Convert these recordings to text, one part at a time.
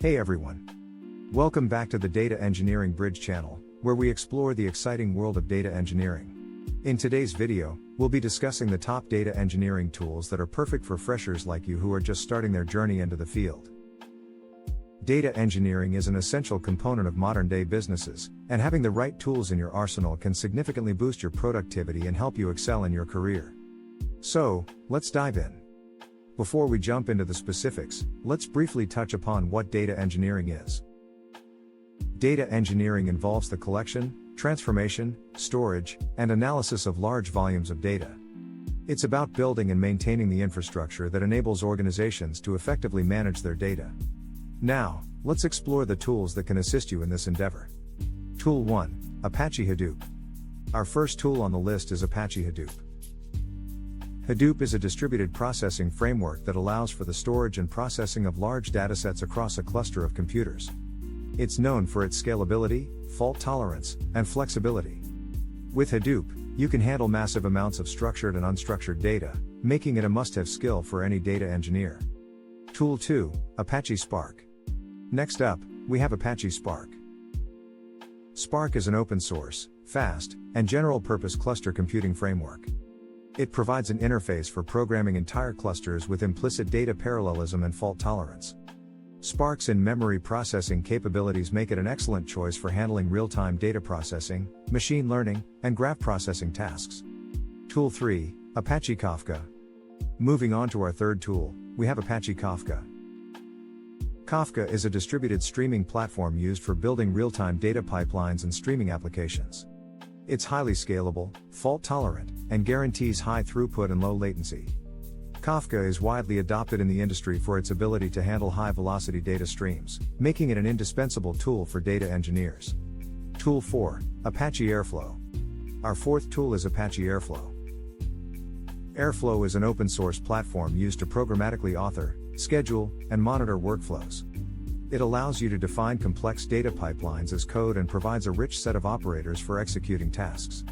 Hey everyone! Welcome back to the Data Engineering Bridge channel, where we explore the exciting world of data engineering. In today's video, we'll be discussing the top data engineering tools that are perfect for freshers like you who are just starting their journey into the field. Data engineering is an essential component of modern-day businesses, and having the right tools in your arsenal can significantly boost your productivity and help you excel in your career. So, let's dive in. Before we jump into the specifics, let's briefly touch upon what data engineering is. Data engineering involves the collection, transformation, storage, and analysis of large volumes of data. It's about building and maintaining the infrastructure that enables organizations to effectively manage their data. Now, let's explore the tools that can assist you in this endeavor. Tool 1, Apache Hadoop. Our first tool on the list is Apache Hadoop. Hadoop is a distributed processing framework that allows for the storage and processing of large datasets across a cluster of computers. It's known for its scalability, fault tolerance, and flexibility. With Hadoop, you can handle massive amounts of structured and unstructured data, making it a must-have skill for any data engineer. Tool 2, Apache Spark. Next up, we have Apache Spark. Spark is an open-source, fast, and general-purpose cluster computing framework. It provides an interface for programming entire clusters with implicit data parallelism and fault tolerance. Spark's in-memory processing capabilities make it an excellent choice for handling real-time data processing, machine learning, and graph processing tasks. Tool 3, Apache Kafka. Moving on to our third tool, we have Apache Kafka. Kafka is a distributed streaming platform used for building real-time data pipelines and streaming applications. It's highly scalable, fault-tolerant, and guarantees high throughput and low latency. Kafka is widely adopted in the industry for its ability to handle high-velocity data streams, making it an indispensable tool for data engineers. Tool 4, Apache Airflow. Our fourth tool is Apache Airflow. Airflow is an open-source platform used to programmatically author, schedule, and monitor workflows. It allows you to define complex data pipelines as code and provides a rich set of operators for executing tasks.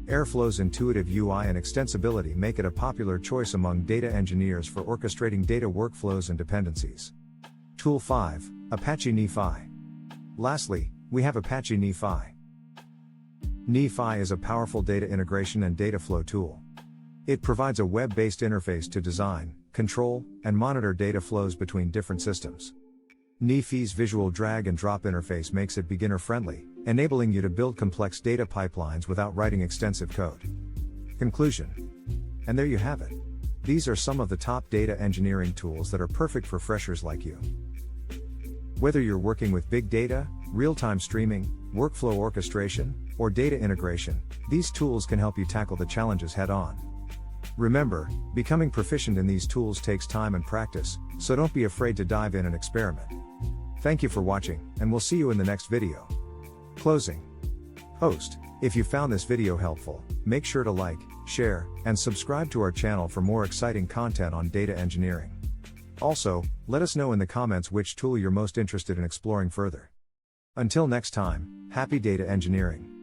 Airflow's intuitive UI and extensibility make it a popular choice among data engineers for orchestrating data workflows and dependencies. Tool 5, Apache NiFi. Lastly, we have Apache NiFi. NiFi is a powerful data integration and data flow tool. It provides a web-based interface to design, control, and monitor data flows between different systems. NiFi's visual drag-and-drop interface makes it beginner-friendly, enabling you to build complex data pipelines without writing extensive code. Conclusion. And there you have it. These are some of the top data engineering tools that are perfect for freshers like you. Whether you're working with big data, real-time streaming, workflow orchestration, or data integration, these tools can help you tackle the challenges head-on. Remember, becoming proficient in these tools takes time and practice, so don't be afraid to dive in and experiment. Thank you for watching, and we'll see you in the next video. Closing. Host, if you found this video helpful, make sure to like, share, and subscribe to our channel for more exciting content on data engineering. Also, let us know in the comments which tool you're most interested in exploring further. Until next time, happy data engineering.